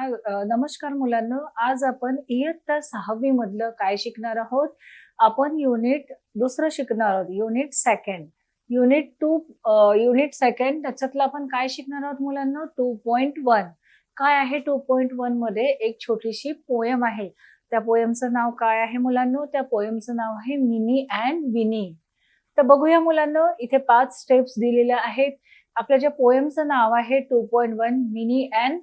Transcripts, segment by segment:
नमस्कार मुलांनो, आज आपण इयत्ता 6वी मधलं काय शिकणार आहोत? आपण युनिट दुसरं शिकणार आहोत. Unit second. युनिट सेकंड त्याच्यातलं आपण काय शिकणार आहोत मुलांनो? 2.1. काय आहे 2.1 मध्ये? एक छोटीशी पोयम आहे. त्या पोयमचं नाव काय आहे मुलांनो? त्या पोयमचं नाव आहे मिनी अँड विनी. तर बघूया मुलांनो, इथे 5 स्टेप्स दिलेल्या आहेत. आपल्या ज्या पोयमचं नाव आहे 2.1 मिनी अँड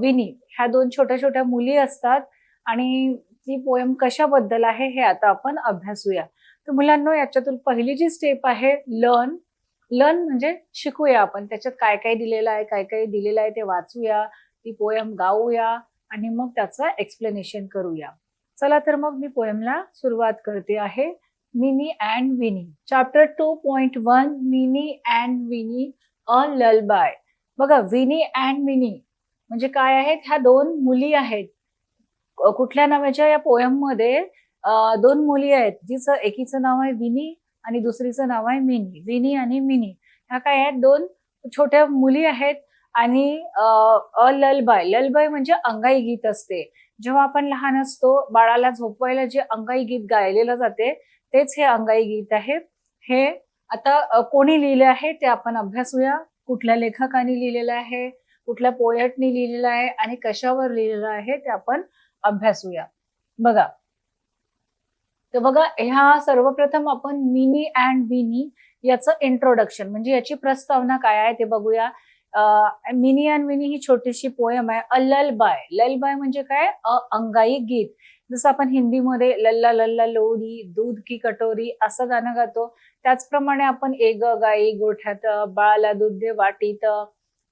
विनी, ह्या दोन छोट्या छोट्या मुली असतात आणि ती पोयम कशाबद्दल आहे हे आता आपण अभ्यासूया. तर मुलांनो, याच्यातून पहिली जी स्टेप आहे लर्न. लर्न म्हणजे शिकूया आपण. त्याच्यात काय काय दिलेलं आहे, काय काय दिलेलं आहे ते वाचूया, ती पोयम गाऊया आणि मग त्याचं एक्सप्लेनेशन करूया. चला तर मग मी पोयमला सुरुवात करते आहे. Minnie and Winnie. Chapter 2.1 Minnie and Winnie a lullaby. बघा, विनी अँड मिनी म्हणजे काय आहेत? ह्या दोन मुली आहेत. कुठल्या नावाच्या? या पोयम मध्ये दोन मुली आहेत, जिचं एकीचं नाव आहे विनी आणि दुसरीचं नाव आहे मिनी. विनी आणि मिनी ह्या काय आहेत? दोन छोट्या मुली आहेत. आणि अ ललबाय. ललबाय म्हणजे अंगाई गीत असते. जेव्हा आपण लहान असतो, बाळाला झोपवायला जे अंगाई गीत गायलेलं जाते तेच हे अंगाई गीत आहे. हे आता कोणी लिहिले आहे ते आपण अभ्यासूया. कुठल्या लेखकाने लिहिलेलं आहे, कुठल्या पोएटने लिहिलेलं आहे आणि कशावर लिहिलेलं आहे ते आपण अभ्यासूया. बघा, तर बघा, ह्या सर्वप्रथम आपण मिनी अँड विनी याचं इंट्रोडक्शन म्हणजे याची प्रस्तावना काय आहे ते बघूया. मिनी अँड विनी ही छोटीशी पोयम आहे. अ ललबाय. ललबाय म्हणजे काय? अंगाई गीत. जसं आपण हिंदीमध्ये लल्ला लल्ला लोरी, दूध की कटोरी असं गाणं गातो, त्याचप्रमाणे आपण एक गाई गोठ्यात, बाळाला दूध दे वाटीत,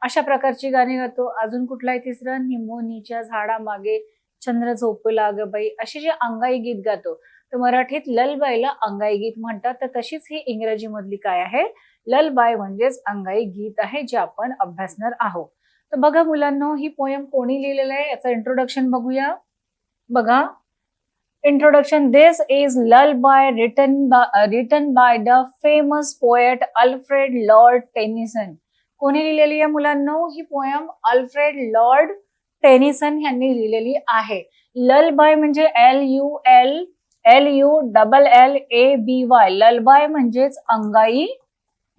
अशा प्रकारची गाणी गातो. अजून कुठला आहे तिसरं? निमोनीच्या झाडामागे चंद्र झोपला ग बाई, अशी जे अंगाई गीत गातो. तर मराठीत ललबाईला अंगाई गीत म्हणतात. तर तशीच ही इंग्रजी मधली काय आहे? ललबाय म्हणजेच अंगाई गीत आहे, जे आपण अभ्यासणार आहोत. तर बघा मुलांनो, ही पोयम कोणी लिहिलेलं आहे याचं इंट्रोडक्शन बघूया. बघा, introduction. This is lullaby written by the famous poet Alfred Lord Tennyson. कोणी लिहिलेली आहे मुलांनो ही पोयम? अल्फ्रेड लॉर्ड टेनिसन यांनी लिहिलेली आहे. ललबाय म्हणजे LULLABY. ललबाय म्हणजेच अंगाई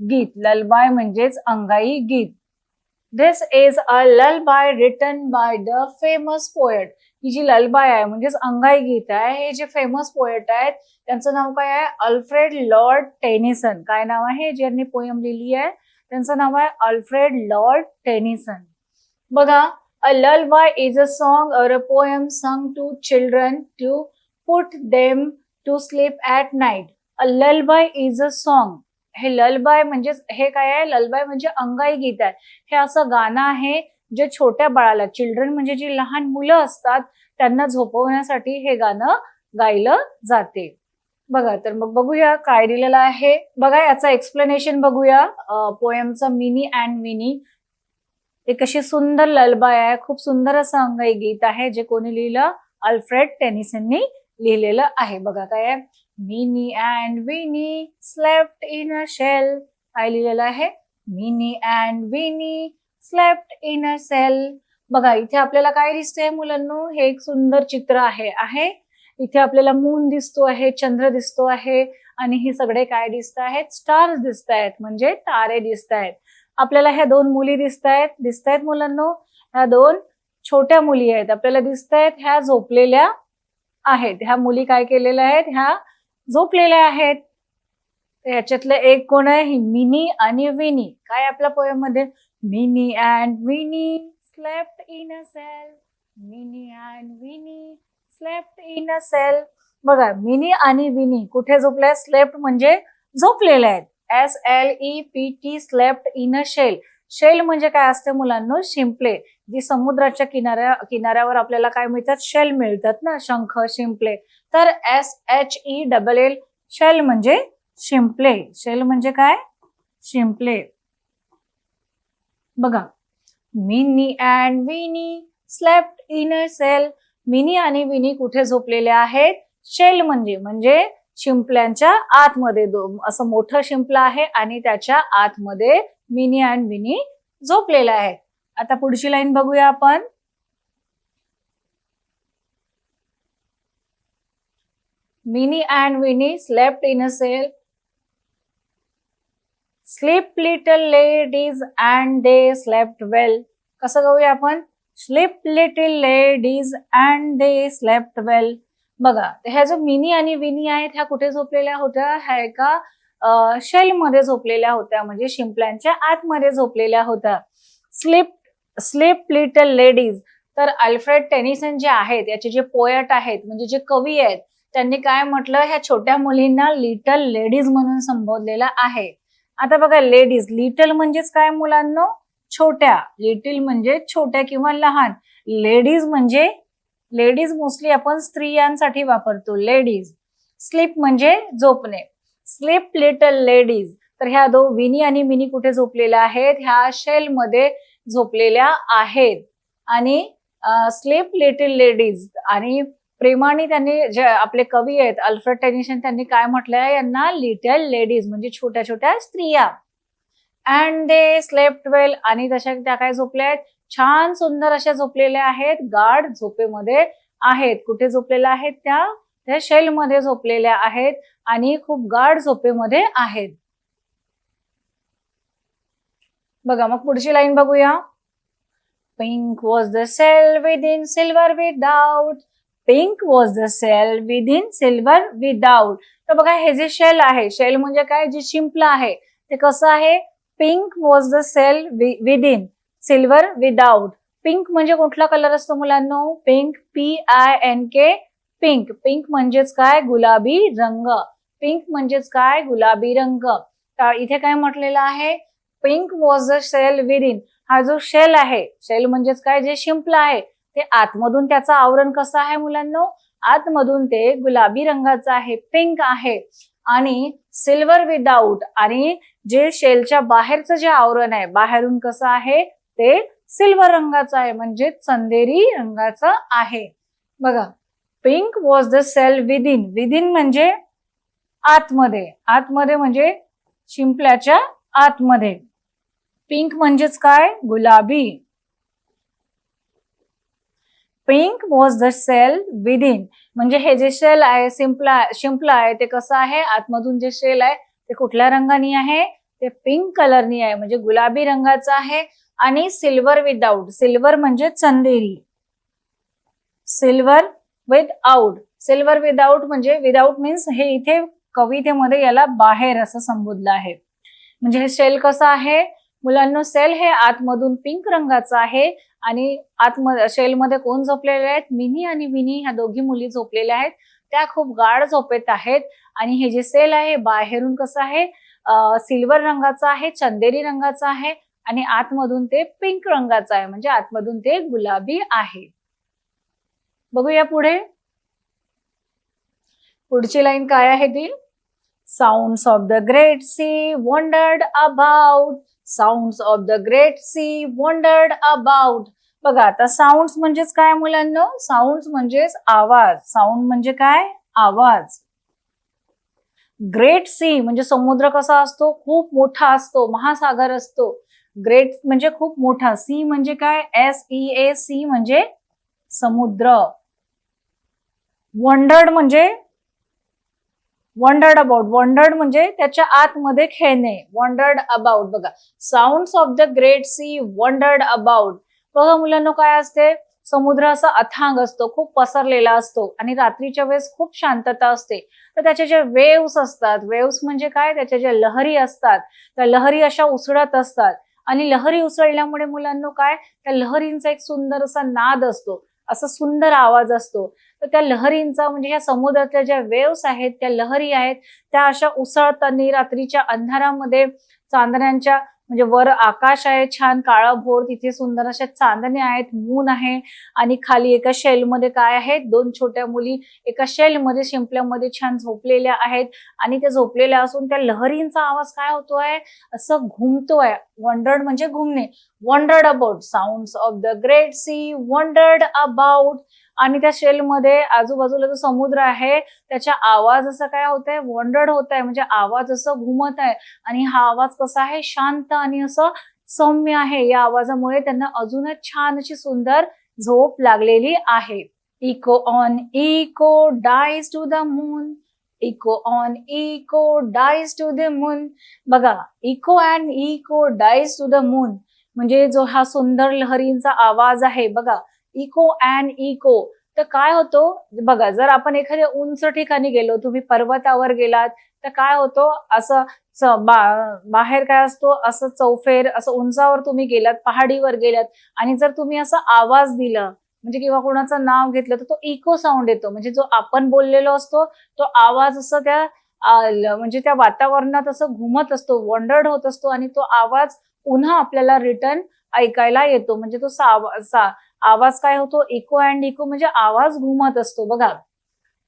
गीत. ललबाय म्हणजेच अंगाई गीत. This is a lullaby written by the famous poet. ही जी ललबाय आहे म्हणजेच अंगाई गीत आहे, हे जे फेमस पोएट आहेत त्यांचं नाव काय आहे? Alfred Lord Tennyson. काय नाव आहे? ज्यांनी पोयम लिहिली आहे त्यांचं नाव आहे अल्फ्रेड लॉर्ड टेनिसन. बघा, अ lullaby is a song or a poem sung to children to put them to sleep at night. A lullaby is a song. हे ललबाय म्हणजे हे काय आहे? ललबाय म्हणजे अंगाई गीत आहे. हे असं गाणं आहे जे छोट्या बाळाला, चिल्ड्रन म्हणजे जी लहान मुलं असतात त्यांना झोपवण्यासाठी हे गाणं गायलं जाते. बघा, तर मग बघूया काय दिलेलं आहे. बघा, याचं एक्सप्लेनेशन बघूया. पोयमचं मिनी अँड विनी. ते कशी सुंदर ललबाय आहे, खूप सुंदर असं अंगाई गीत आहे, जे कोणी लिहिलं? अल्फ्रेड टेनिसननी लिहिलेलं आहे. बघा काय आहे? Minnie and Winnie slept in a shell. काय लिहिलेलं आहे? Minnie and Winnie slept in a shell. बघा, इथे आपल्याला काय दिसतंय मुलांनो? हे एक सुंदर चित्र आहे. इथे आपल्याला मून दिसतो आहे, चंद्र दिसतो आहे आणि हे सगळे काय दिसत आहेत? स्टार्स दिसत आहेत, म्हणजे तारे दिसत आहेत. आपल्याला ह्या दोन मुली दिसत आहेत मुलांनो. ह्या दोन छोट्या मुली आहेत, आपल्याला दिसत आहेत. ह्या झोपलेल्या आहेत. ह्या मुली काय केलेल्या आहेत? ह्या झोपलेल्या आहेत. ह्याच्यातलं एक कोण आहे? ही मिनी आणि विनी. काय आपल्या पोयम मध्ये? Minnie and Winnie slept in a shell. Minnie and Winnie slept in a shell. बघा, मिनी आणि विनी कुठे झोपल्या? स्लेप्ट म्हणजे झोपलेल्या आहेत. SLEPT slept in a shell. Shell म्हणजे काय असते मुलांनो? शिंपले. जी समुद्राच्या किनाऱ्यावर आपल्याला काय मिळतात? शेल मिळतात ना, शंख, शिंपले. तर SHELL शेल म्हणजे शिंपले. शेल म्हणजे काय? शिंपले. बघा, Minnie and Winnie slept in a shell. Minnie आणि विनी कुठे झोपलेले आहेत? शेल म्हणजे शिंपल्यांच्या आतमध्ये. असं मोठं शिंपलं आहे आणि त्याच्या आतमध्ये मिनी अँड विनी झोपलेल्या आहेत. आता पुढची लाईन बघूया आपण. Minnie and Winnie slept in a shell. Sleep little ladies and they slept well. कसं गाऊया आपण? Sleep little ladies and they slept well. बघा, ह्या जो मिनी आणि विनी आहेत ह्या कुठे झोपलेल्या होत्या? ह्या एका शेल मध्ये झोपलेल्या होत्या, म्हणजे शिंपल्यांच्या आतमध्ये झोपलेल्या होत्या. Sleep little ladies. तर अल्फ्रेड टेनिसन जे आहेत, याचे जे पोएट आहेत म्हणजे जे कवी आहेत, त्यांनी काय म्हटलं? ह्या छोट्या मुलींना लिटल लेडीज म्हणून संबोधलेलं आहे. आता बघा, लेडीज, लिटल म्हणजेच काय मुलांना? छोट्या. लिटिल म्हणजे छोट्या किंवा लहान. लेडीज म्हणजे, लेडीज मोस्टली आपण स्त्रियांसाठी वापरतो, लेडीज. स्लीप म्हणजे झोपणे. Sleep little ladies. तर ह्या विनी आणि मिनी कुठे झोपलेल्या आहेत? ह्या शेल मध्ये झोपलेल्या आहेत. आणि स्लीप लिटिल लेडीज. आणि प्रेमाने त्यांनी, जे आपले कवी आहेत अल्फ्रेड टेनिसन, त्यांनी काय म्हटलंय यांना? लिटल लेडीज म्हणजे छोट्या छोट्या स्त्रिया. अँड दे स्लेप्ट वेल. आणि तशा त्या काय झोपल्या आहेत? छान सुंदर अशा झोपलेल्या आहेत, गाढ झोपेमध्ये आहेत. कुठे झोपलेल्या आहेत? त्या शेल मध्ये झोपलेल्या आहेत आणि खूप गाढ झोपेमध्ये आहेत. बघा, मग पुढची लाईन बघूया. Pink was the shell within silver without. Pink was the shell within silver without. तर बघा, हे जे शेल आहे, शेल म्हणजे काय? जे शिंपलं आहे ते कसं आहे? Pink was the shell within silver without. Pink म्हणजे कुठला कलर असतो मुलांनो? Pink, PINK, pink. पिंक म्हणजेच काय? गुलाबी रंग. पिंक म्हणजेच काय? गुलाबी रंग. तर इथे काय म्हटलेलं आहे? Pink was the shell within. हा जो शेल आहे, शेल म्हणजेच काय? जे शिंपलं आहे ते आतमधून त्याचं आवरण कसं आहे मुलांनो? आतमधून ते गुलाबी रंगाचं आहे, पिंक आहे. आणि सिल्वर विदाउट. आणि जे शेलच्या बाहेरचं जे आवरण आहे, बाहेरून कसं आहे? ते सिल्वर रंगाचं आहे, म्हणजे चंदेरी रंगाचं आहे. बघा, pink was the shell within. Within म्हणजे आतमध्ये. आतमध्ये म्हणजे शिंपल्याच्या आतमध्ये. पिंक म्हणजेच काय? गुलाबी. Pink was the shell within. म्हणजे हे जे शेल आहे, शिंपलं आहे, ते कसं आहे? आतमधून जे शेल आहे ते कुठल्या रंगाने आहे? ते पिंक कलरनी आहे, म्हणजे गुलाबी रंगाचं आहे. आणि सिल्वर विदाउट. सिल्वर म्हणजे चंदेरी. Silver with out. Silver without म्हणजे, विदाउट मीन्स हे इथे कवितेमध्ये याला बाहेर असं संबोधलं आहे. म्हणजे हे शेल कसं आहे मुलांना? सेल हे आतमधून पिंक रंगाचं आहे. आणि आतमध्ये शेलमध्ये कोण झोपलेले आहेत? मिनी आणि विनी ह्या दोघी मुली झोपलेल्या आहेत. त्या खूप गाढ झोपेत आहेत. आणि हे जे सेल आहे बाहेरून कसं आहे? सिल्वर रंगाचं आहे, चंदेरी रंगाचं आहे. आणि आतमधून ते पिंक रंगाचं आहे, म्हणजे आतमधून ते गुलाबी आहे. बघूया पुढे. पुढची लाईन काय आहे ती? Sounds of the great sea wandered about. Sounds of the great sea wandered about. बघा, आता साऊंड्स म्हणजेच काय मुलांना? साऊंड्स म्हणजेच आवाज. साऊंड म्हणजे काय? आवाज. ग्रेट सी म्हणजे समुद्र कसा असतो? खूप मोठा असतो, महासागर असतो. ग्रेट म्हणजे खूप मोठा. सी म्हणजे काय? SEA, म्हणजे समुद्र. वंडर्ड म्हणजे, वंडर्ड अबाउट. वंडर्ड म्हणजे त्याच्या आतमध्ये खेळणे. Wandered about. बघा, sounds of the great sea wandered about. बघा मुलांना, काय असते? समुद्र असा अथांग असतो, खूप पसरलेला असतो. आणि रात्रीच्या वेळेस खूप शांतता असते. तर त्याच्या ज्या वेव्स असतात, वेव्स म्हणजे काय? त्याच्या ज्या लहरी असतात, त्या लहरी अशा उसळत असतात. आणि लहरी उसळल्यामुळे मुलांना काय? त्या लहरींचा एक सुंदर असा नाद असतो, असा सुंदर आवाज असतो. तर त्या लहरींचा म्हणजे ह्या समुद्रातल्या ज्या वेव्स आहेत, त्या लहरी आहेत, त्या अशा उसळताना रात्रीच्या अंधारामध्ये चांदण्यांच्या, म्हणजे वर आकाश आहे छान काळाभोर, तिथे सुंदर अशा चांदणे आहेत, मून आहे. आणि खाली एका शेलमध्ये काय आहे? दोन छोट्या मुली एका शेलमध्ये, शिंपल्यामध्ये छान झोपलेल्या आहेत. आणि त्या झोपलेल्या असून त्या लहरींचा आवाज काय होतोय? असं घुमतोय. वंडर्ड म्हणजे घुमणे. Wandered about. Sounds of the great sea wandered about. आणि त्या शेलमध्ये आजूबाजूला जो समुद्र आहे त्याचा आवाज असं काय होत आहे? वंडर्ड होत आहे, म्हणजे आवाज असं घुमत आहे. आणि हा आवाज कसा आहे? शांत आणि असं सौम्य आहे. या आवाजामुळे त्यांना अजूनच छान अशी सुंदर झोप लागलेली आहे. Echo on echo dies to the moon. Echo on echo dies to the moon. बघा, echo and echo dies to the moon म्हणजे जो हा सुंदर लहरींचा आवाज आहे बघा, इको अँड इको. तर काय होतो बघा, जर आपण एखाद्या उंच ठिकाणी गेलो, तुम्ही पर्वतावर गेलात तर काय होतो, असं बाहेर काय असतो, असं चौफेर असं उंचावर तुम्ही गेलात, पहाडीवर गेलात आणि जर तुम्ही असं आवाज दिला म्हणजे किंवा कोणाचं नाव घेतलं तर तो इको साऊंड येतो. म्हणजे जो आपण बोललेलो असतो तो आवाज असं त्या म्हणजे त्या वातावरणात असं घुमत असतो, वॉन्डर्ड होत असतो आणि तो आवाज पुन्हा आपल्याला रिटर्न ऐकायला येतो. म्हणजे तो आवाज काय होतो, इको अँड इको म्हणजे आवाज घुमत असतो बघा.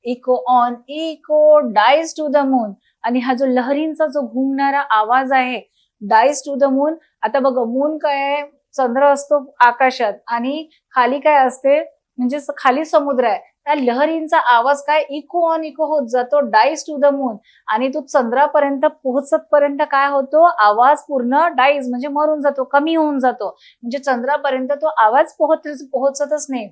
Echo on echo dies to the moon. आणि हा जो लहरींचा जो घुमणारा आवाज आहे, डाईज टू द मून. आता बघा, मून काय आहे, चंद्र असतो आकाशात आणि खाली काय असते, म्हणजे खाली समुद्र आहे. त्या लहरींचा आवाज काय इको ऑन इको होत जातो, डाईज टू द मून. आणि तो चंद्रापर्यंत पोहोचत पर्यंत काय होतो, आवाज पूर्ण डाईज म्हणजे मरून जातो, कमी होऊन जातो. म्हणजे चंद्रापर्यंत तो आवाज पोहोचतच नाही.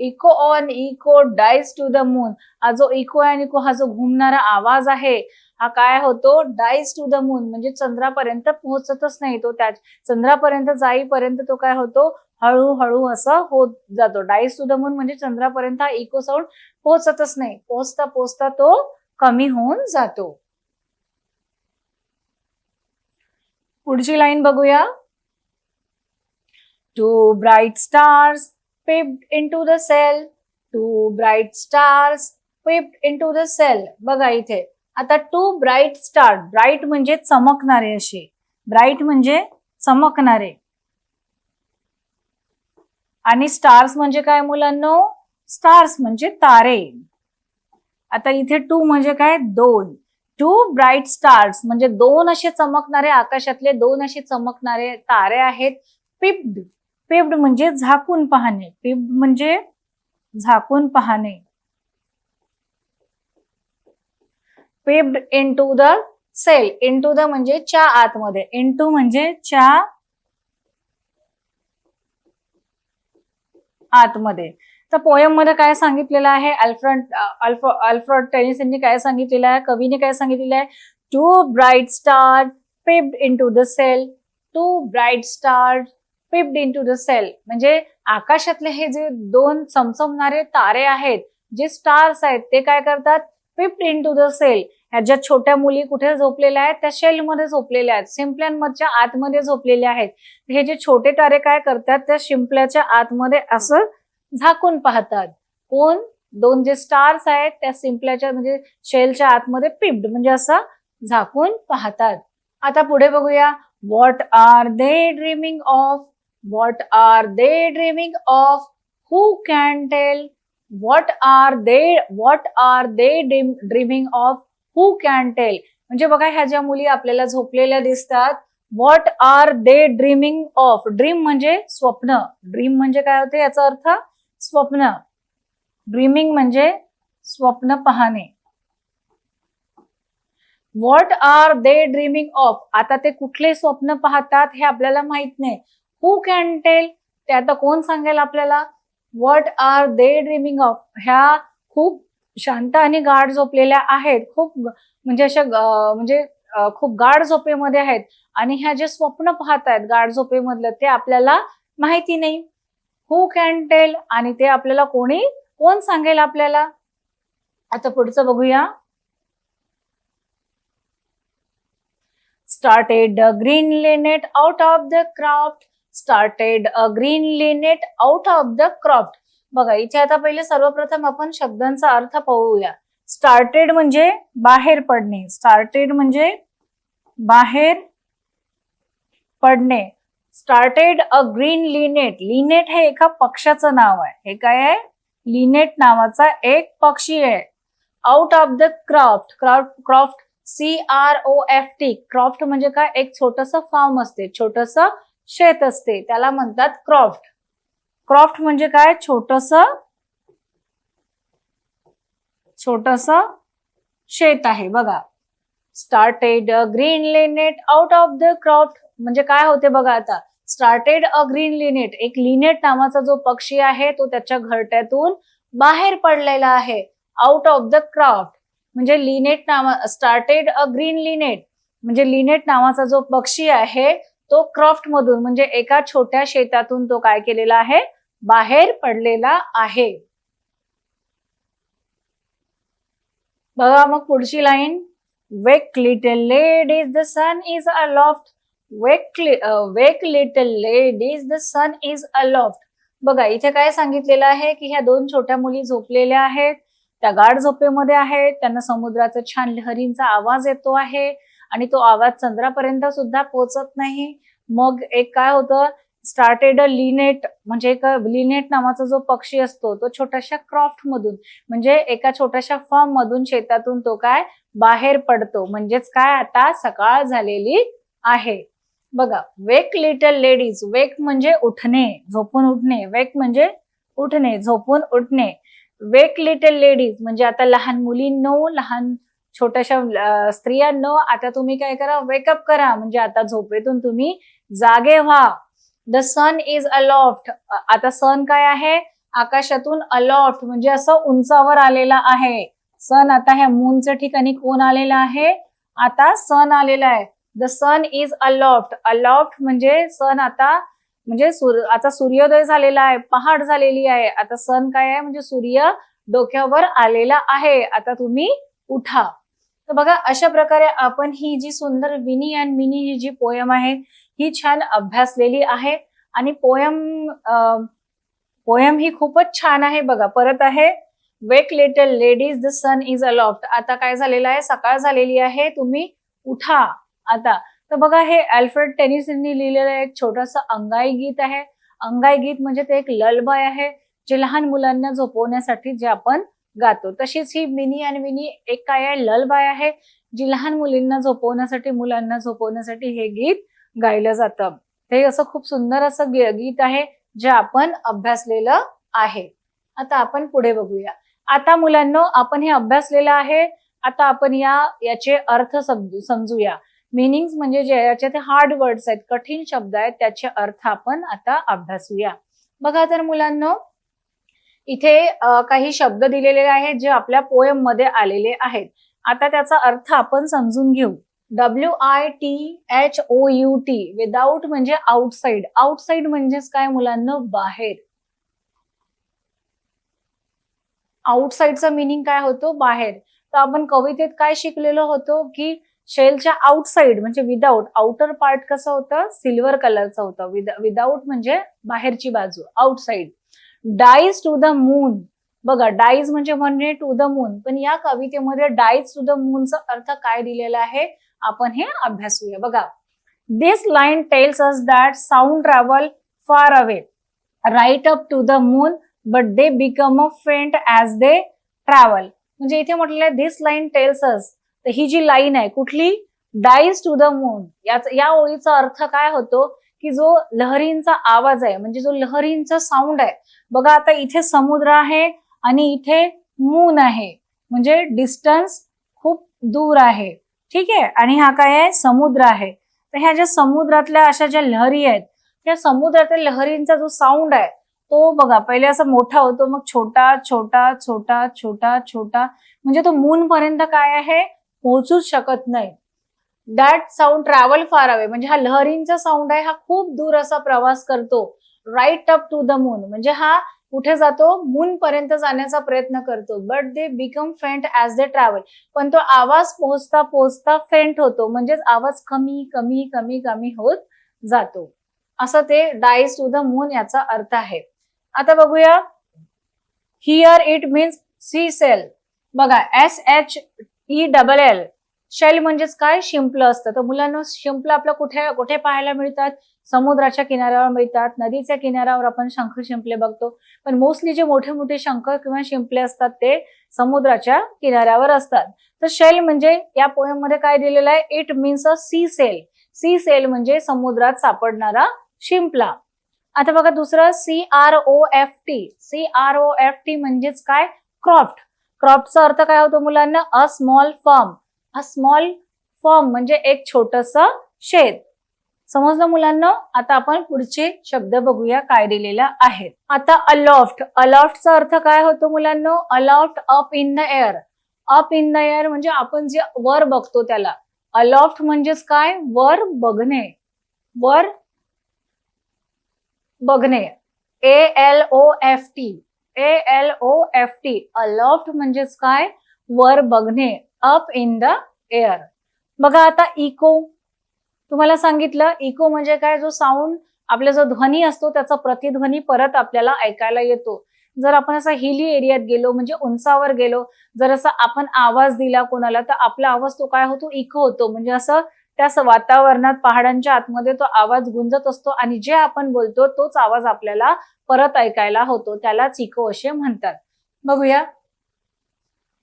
Eco on echo dies to the moon. हा जो इको अँड इको हा जो घुमणारा आवाज आहे, हा काय होतो, डाईज टू द मून म्हणजे चंद्रापर्यंत पोहोचतच नाही. तो त्या चंद्रापर्यंत जाईपर्यंत तो काय होतो, हळूहळू असं होत जातो. डाईज टू द मून म्हणजे चंद्रापर्यंत हा इको साऊंड पोहोचतच नाही. पोहोचता पोहोचता तो कमी होऊन जातो. पुढची लाईन बघूया. Two bright stars peeped into the cell. Two bright stars peeped into the cell. बघा इथे आता टू ब्राईट स्टार, ब्राईट म्हणजे चमकणारे असे, ब्राईट म्हणजे चमकणारे आणि स्टार्स म्हणजे काय मुलांनो, स्टार्स म्हणजे तारे. आता इथे टू म्हणजे काय, दोन. टू ब्राईट स्टार्स म्हणजे दोन असे चमकणारे, आकाशातले दोन असे चमकणारे तारे आहेत. पिप्ड, पिप्ड म्हणजे झाकून पाहणे, पिप्ड म्हणजे झाकून पाहणे. Peeped into the shell. Into the म्हणजे च्या आतमध्ये, इनटू म्हणजे च्या आतमध्ये. तर पोयम मध्ये काय सांगितलेलं आहे, अल्फ्रेड टेनिसननी काय सांगितलेलं आहे, कवीने काय सांगितलेलं आहे, two bright star peeped into the shell. Two bright star peeped into the shell म्हणजे आकाशातले हे जे दोन चमचमणारे तारे आहेत, जे स्टार्स आहेत, ते काय करतात, पिप्ड इनटू द सेल. ह्या छोट्या मुली कुठे झोपलेल्या आहेत, त्या शेल मध्ये झोपलेल्या आहेत, शिंपल्यांमधच्या आतमध्ये झोपलेल्या आहेत. हे जे छोटे तारे काय करतात, त्या शिंपल्याच्या आतमध्ये असं झाकून पाहतात. कोण, दोन जे स्टार्स आहेत त्या शिंपल्याच्या म्हणजे शेलच्या आतमध्ये पिप्ड म्हणजे असं झाकून पाहतात. आता पुढे बघूया. What are they dreaming of. What are they dreaming of? Who can tell? What are they dreaming of? Who can tell? म्हणजे बघा, ह्या ज्या मुली आपल्याला झोपलेल्या दिसतात, What are they dreaming of? Dream म्हणजे स्वप्न. ड्रीम म्हणजे काय होते, याचा अर्थ स्वप्न. ड्रीमिंग म्हणजे स्वप्न पाहणे. What are they dreaming of? आता ते कुठले स्वप्न पाहतात हे आपल्याला माहित नाही. Who can tell? ते आता कोण सांगेल आपल्याला. What are they dreaming of? ह्या खूप शांत आणि गाढ झोपलेल्या आहेत, खूप म्हणजे अशा म्हणजे खूप गाढ झोपेमध्ये आहेत आणि ह्या जे स्वप्न पाहतायत गाढ झोपेमधलं ते आपल्याला माहिती नाही. Who can tell? आणि ते आपल्याला कोण सांगेल आपल्याला. आता पुढचं बघूया. Started a green linnet out of the croft. Started a green linnet out of the croft. बघा इथे आता पहिले सर्वप्रथम आपण शब्दांचा अर्थ पाहूया. स्टार्टेड म्हणजे बाहेर पडणे. स्टार्टेड म्हणजे बाहेर पडणे. Started a green Lynette. Lynette हे एका पक्षाचं नाव आहे. हे काय आहे, लिनेट नावाचा एक पक्षी आहे. Out of the croft. Croft CROFT. Croft म्हणजे काय, एक छोटस फार्म असते, छोटस शेत असते, त्याला म्हणतात क्रॉफ्ट. क्रॉफ्ट म्हणजे काय, छोटस शेत आहे. बघा, started a green linnet out of the croft म्हणजे काय होते बघा. आता स्टार्टेड अ ग्रीन लिनेट, एक लिनेट नावाचा जो पक्षी आहे तो त्याच्या घरट्यातून बाहेर पडलेला आहे. आउट ऑफ द क्राफ्ट म्हणजे लिनेट नावा स्टार्टेड अ ग्रीन लिनेट म्हणजे लिनेट नावाचा जो पक्षी आहे तो क्राफ्ट मधून म्हणजे एका छोट्या शेतातून तो काय केलेला आहे, बाहेर पडलेला आहे. बघा मग पुढची line, wake little ladies the sun is aloft. Wake little ladies the sun is aloft. बघा इथे काय सांगितलेलं आहे की ह्या दोन छोट्या मुली झोपलेल्या आहेत, त्या गाढ झोपेमध्ये आहेत, त्यांना समुद्राचा छान लहरींचा आवाज येतो आहे आणि तो आवाज चंद्रापर्यंत सुद्धा पोहोचत नाही. मग एक काय होतं, स्टार्टेड अ लिनेट म्हणजे एक लिनेट नावाचा जो पक्षी असतो तो छोट्याशा क्राफ्ट मधून म्हणजे एका छोट्याशा फॉर्म मधून शेतातून तो काय बाहेर पडतो. म्हणजेच काय, आता सकाळ झालेली आहे. बघा वेक लिटल लेडीज, वेक म्हणजे उठणे, झोपून उठणे, वेक म्हणजे उठणे, झोपून उठणे. वेक लिटल लेडीज म्हणजे आता लहान मुलींनो, लहान छोट्याशा स्त्रियांनो, आता तुम्ही काय करा, वेकअप करा म्हणजे आता झोपेतून तुम्ही जागे व्हा. द सन इज अलॉफ्ट, आता सन काय आहे, आकाशातून अलॉफ्ट म्हणजे असं उंचावर आलेला आहे. सन आता ह्या मूनच्या ठिकाणी कोण आलेला आहे, आता सन आलेला आहे. द सन इज अलॉफ्ट, अलॉफ्ट म्हणजे सन आता म्हणजे आता सूर्योदय झालेला आहे, पहाट झालेली आहे. आता सन काय आहे म्हणजे सूर्य डोक्यावर आलेला आहे, आता तुम्ही उठा. तर बघा अशा प्रकारे आपण ही जी सुंदर विनी अँड मिनी ही जी पोयम आहे ही छान अभ्यासलेली आहे आणि पोयम ही खूपच छान आहे. बघा परत आहे, wake little ladies the sun is aloft. आता काय झालेलं आहे, सकाळ झालेली आहे, तुम्ही उठा आता. तर बघा हे अल्फ्रेड टेनिसननी लिहिलेलं एक छोटस अंगाई गीत आहे. अंगाई गीत म्हणजे ते एक ललबाय आहे जे लहान मुलांना झोपवण्यासाठी जे आपण गातो. तशीच ही मिनी आणि विनी एक काय आहे, ललबाय आहे जी लहान मुलींना झोपवण्यासाठी, मुलांना झोपवण्यासाठी हे गीत गायलं जातं. हे असं खूप सुंदर असं गीत आहे जे आपण अभ्यासलेलं आहे. आता आपण पुढे बघूया. आता मुलांनो आपण हे अभ्यासलेलं आहे, आता आपण याचे अर्थ समजूया. मीनिंग्स म्हणजे जे याच्यात हार्ड वर्ड्स आहेत, कठीण शब्द आहेत, त्याचे अर्थ आपण आता अभ्यासूया. बघा तर मुलांनो इथे काही शब्द दिलेले आहेत जे आपल्या पोएम मध्ये आलेले आहेत. आता त्याचा अर्थ आपण समजून घेऊ. WITHOUT, विदाउट म्हणजे आउटसाइड. आउटसाइड म्हणजेच काय मुलांना, बाहेर. आउटसाइडचा मीनिंग काय होतो, बाहेर. तर आपण कवितेत काय शिकलेलो होतो की शेलच्या आउटसाइड म्हणजे विदाउट, आउटर पार्ट कसं होतं, सिल्वर कलरचं होतं. विदाउट म्हणजे बाहेरची बाजू, outside. Dies to the moon, बघा डाईज म्हणजे टू द मून, पण या कवितेमध्ये डाईज टू द मूनचा अर्थ काय दिलेला आहे आपण हे अभ्यासूया. बघा, this line tells us that sound travel far away right up to the moon but they become a faint as they travel. म्हणजे इथे म्हटलेलं आहे दिस लाईन टेल्स अस, तर ही जी लाईन आहे कुठली, डाईज टू द मून, या ओळीचा अर्थ काय होतो की जो लहरींचा आवाज आहे म्हणजे जो लहरींचा साऊंड आहे. बघा आता इथे समुद्र आहे आणि इथे मून आहे म्हणजे डिस्टन्स खूप दूर आहे, ठीक आहे. आणि हा काय आहे, समुद्र आहे. तर ह्या ज्या समुद्रातल्या अशा ज्या लहरी आहेत त्या समुद्रातल्या लहरींचा जो साऊंड आहे तो बघा पहिले असा मोठा होतो, मग छोटा छोटा छोटा छोटा छोटा म्हणजे तो मून पर्यंत काय आहे, पोहोचूच शकत नाही. That sound travel far away म्हणजे हा लहरींचा साऊंड आहे, हा खूप दूर असा प्रवास करतो. Right up to the moon म्हणजे हा कुठे जातो, मून पर्यंत जाण्याचा प्रयत्न करतो. But they become faint as they travel, पण तो आवाज पोहोचता पोहोचता फेंट होतो म्हणजेच आवाज कमी कमी कमी कमी होत जातो. असं ते डाईज टू द मून याचा अर्थ आहे. आता बघूया, here it means sea shell. बघा SHELL, शेल म्हणजेच काय, शिंपलं असतं. तर मुलांना शिंपलं आपल्या कुठे कुठे पाहायला मिळतात, समुद्राच्या किनाऱ्यावर मिळतात, नदीच्या किनाऱ्यावर आपण शंख शिंपले बघतो, पण मोस्टली जे मोठे मोठे शंख किंवा शिंपले असतात ते समुद्राच्या किनाऱ्यावर असतात. तर शेल म्हणजे या पोएम मध्ये काय दिलेलं आहे, it means a sea shell. Sea shell म्हणजे समुद्रात सापडणारा शिंपला. आता बघा दुसरं CROFT. CROFT म्हणजेच काय, क्रॉफ्ट. क्रॉफ्टचा अर्थ काय होतो मुलांना, a small form. A small form म्हणजे एक छोटस शेत. समजलं मुलांना? आता आपण पुढचे शब्द बघूया काय दिलेला आहेत. आता अलॉफ्ट. अलॉफ्टचा अर्थ काय होतो मुलांना? Aloft up in the air. Up in the air म्हणजे आपण जे वर बघतो त्याला. अलॉफ्ट म्हणजेच काय? वर बघणे. वर बघणे. ALOFT. ALOFT. अलॉफ्ट म्हणजेच काय? वर बघणे. Up in the air. बघा आता इको. तुम्हाला सांगितलं इको म्हणजे काय? जो साऊंड आपला जो ध्वनी असतो त्याचा प्रतिध्वनी परत आपल्याला ऐकायला येतो. जर आपण असा हिली एरियात गेलो म्हणजे उंचावर गेलो, जर असा आपण आवाज दिला कोणाला तर आपला आवाज तो काय होतो? इको होतो. म्हणजे असं त्या वातावरणात पहाडांच्या आतमध्ये तो आवाज गुंजत असतो आणि जे आपण बोलतो तोच आवाज आपल्याला परत ऐकायला होतो. त्यालाच इको असे म्हणतात. बघूया.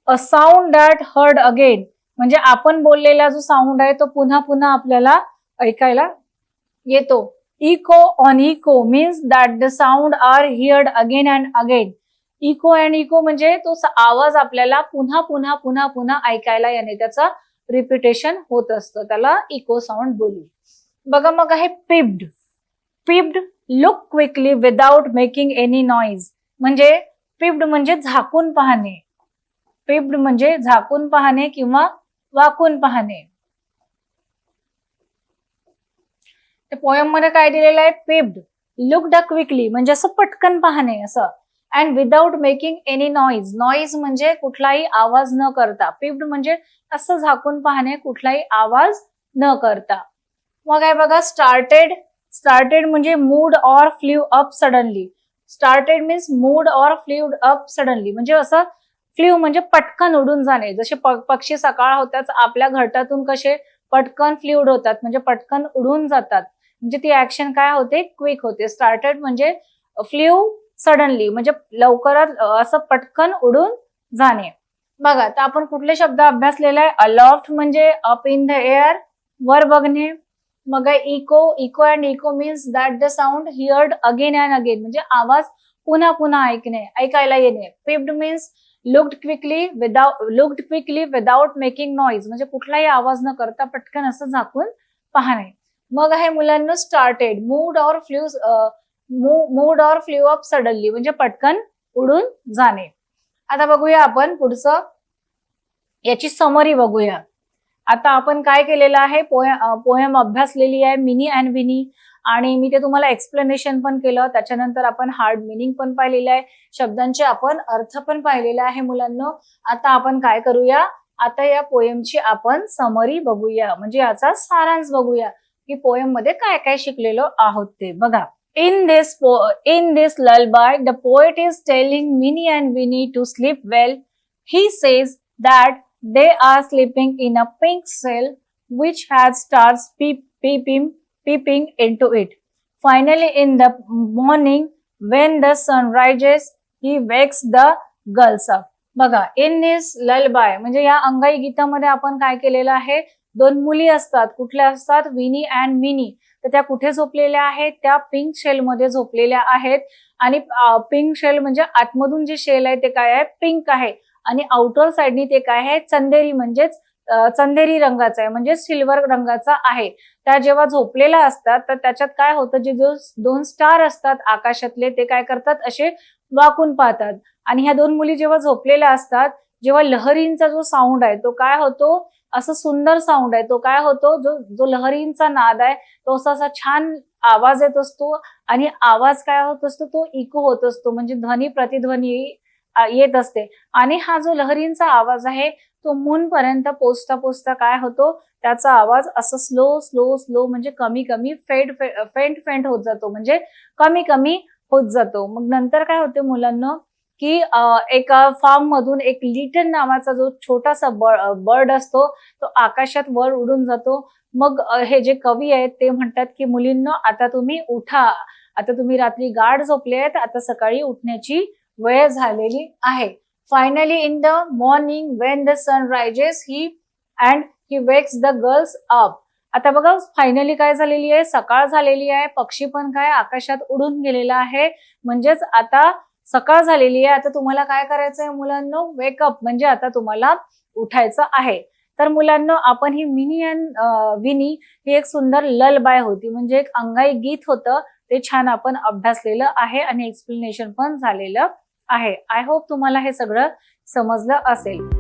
A sound that heard again म्हणजे आपण बोललेला जो साऊंड आहे तो पुन्हा पुन्हा आपल्याला ऐकायला येतो. Echo on echo means that the sound are heard again and again. Echo and echo म्हणजे तो आवाज आपल्याला पुन्हा पुन्हा पुन्हा पुन्हा ऐकायला येणे, त्याचा रिपिटेशन होत असतं, त्याला इको साऊंड बोलू. बघा मग आहे peeped. Peeped look quickly without making any noise. म्हणजे पिप्ड म्हणजे झाकून पाहणे. पिप्ड म्हणजे झाकून पाहणे किंवा वाकून पाहणे. पोएम मध्ये काय दिलेलं आहे? पिप्ड लुक्ड क्विकली म्हणजे असं पटकन पाहणे असं. And without making any noise. Noise म्हणजे कुठलाही आवाज न करता. पिप्ड म्हणजे असं झाकून पाहणे, कुठलाही आवाज न करता. मग आहे बघा स्टार्टेड. स्टार्टेड म्हणजे moved or flew up suddenly. Started means moved or flew up suddenly म्हणजे असं फ्ल्यू म्हणजे पटकन उडून जाणे. जसे पक्षी सकाळ होताच आपल्या घरट्यातून कसे पटकन फ्ल्यूड होतात म्हणजे पटकन उडून जातात. म्हणजे ती ऍक्शन काय होते? क्विक होते. स्टार्टेड म्हणजे फ्ल्यू सडनली म्हणजे लवकरात असं पटकन उडून जाणे. बघा तर आपण कुठले शब्द अभ्यासलेला आहे? अलॉफ्ट म्हणजे अप इन द एअर, वर बघणे. मग echo. Echo and echo means that the sound heard again and again म्हणजे आवाज पुन्हा पुन्हा ऐकायला येणे. Peeped means looked quickly without making noise म्हणजे कुठलाही आवाज न करता पटकन असं झाकून पाहणे. मग आहे मुलांना started. Moved or flew up suddenly म्हणजे पटकन उडून जाणे. आता बघूया आपण पुढचं याची समरी बघूया. आता आपण काय केलेलं आहे? पोएम अभ्यासलेली आहे मिनी अँड विनी आणि मी ते तुम्हाला एक्सप्लेनेशन पण केलं. त्याच्यानंतर आपण हार्ड मिनिंग पण पाहिलेलं आहे, शब्दांचे आपण अर्थ पण पाहिलेला आहे मुलांना. आता आपण काय करूया? आता या पोएमची आपण समरी बघूया म्हणजे याचा सारांश बघूया की पोएम मध्ये काय काय शिकलेलो आहोत ते. बघा. In this lullaby, the poet is telling Minnie and Winnie to sleep well. He says that they are sleeping in a pink shell which has stars peeping into it. Finally, in the morning, when the sun rises, he wakes the girls up. बघा. In this lullaby म्हणजे या अंगाई गीतामध्ये आपण काय केलेलं आहे? दोन मुली असतात. कुठल्या असतात? विनी अँड मिनी. तर त्या कुठे झोपलेल्या आहेत? त्या पिंक शेल मध्ये झोपलेल्या आहेत. आणि पिंक शेल म्हणजे आतमधून जे शेल आहे ते काय आहे? पिंक आहे. आणि आउटर साइडनी ते काय आहे? चंदेरी म्हणजेच चंदेरी रंगाचा आहे म्हणजे सिल्वर रंगाचा आहे. त्या जेव्हा झोपलेल्या असतात तर त्याच्यात काय होतं? जे दोन स्टार असतात आकाशातले ते काय करतात? असे वाकून पाहतात. आणि ह्या दोन मुली जेव्हा झोपलेल्या असतात, जेव्हा लहरींचा जो साऊंड आहे तो काय होतो? असं सुंदर साऊंड आहे तो काय होतो? जो लहरींचा नाद आहे तो असा छान आवाज येत असतो आणि आवाज काय होत असतो? तो इको होत असतो म्हणजे ध्वनी प्रतिध्वनी येत असते. आणि हा जो लहरींचा आवाज आहे तो मून पर्यंत पोचता पोचता काय होतो? त्याचा आवाज असं स्लो स्लो स्लो म्हणजे कमी कमी फेंट होत जातो म्हणजे कमी कमी होत जातो. मग नंतर काय होते मुलांना की एका फार्म मधून एक लिटन नावाचा जो छोटासा बर्ड असतो तो आकाशात वर उडून जातो. मग हे जे कवी आहेत ते म्हणतात की मुलींनो आता तुम्ही उठा, आता तुम्ही रात्री गाढ झोपले आहेत, आता सकाळी उठण्याची वेळ झालेली आहे. Finally in the morning when the sun rises he wakes the girls up. आता बघा फायनली काय झालेली आहे? सकाळ झालेली आहे. पक्षी पण काय आकाशात उडून गेलेला आहे म्हणजेच आता सकाळ झालेली आहे. आता तुम्हाला काय करायचंय मुलांनो? वेकअप म्हणजे आता तुम्हाला उठायचं आहे. तर मुलांना आपण ही मिनी अँड विनी ही एक सुंदर ललबाय होती, म्हणजे एक अंगाई गीत होतं, ते छान आपण अभ्यासलेलं आहे आणि एक्सप्लेनेशन पण झालेलं आहे. आय होप तुम्हाला हे सगळं समजलं असेल.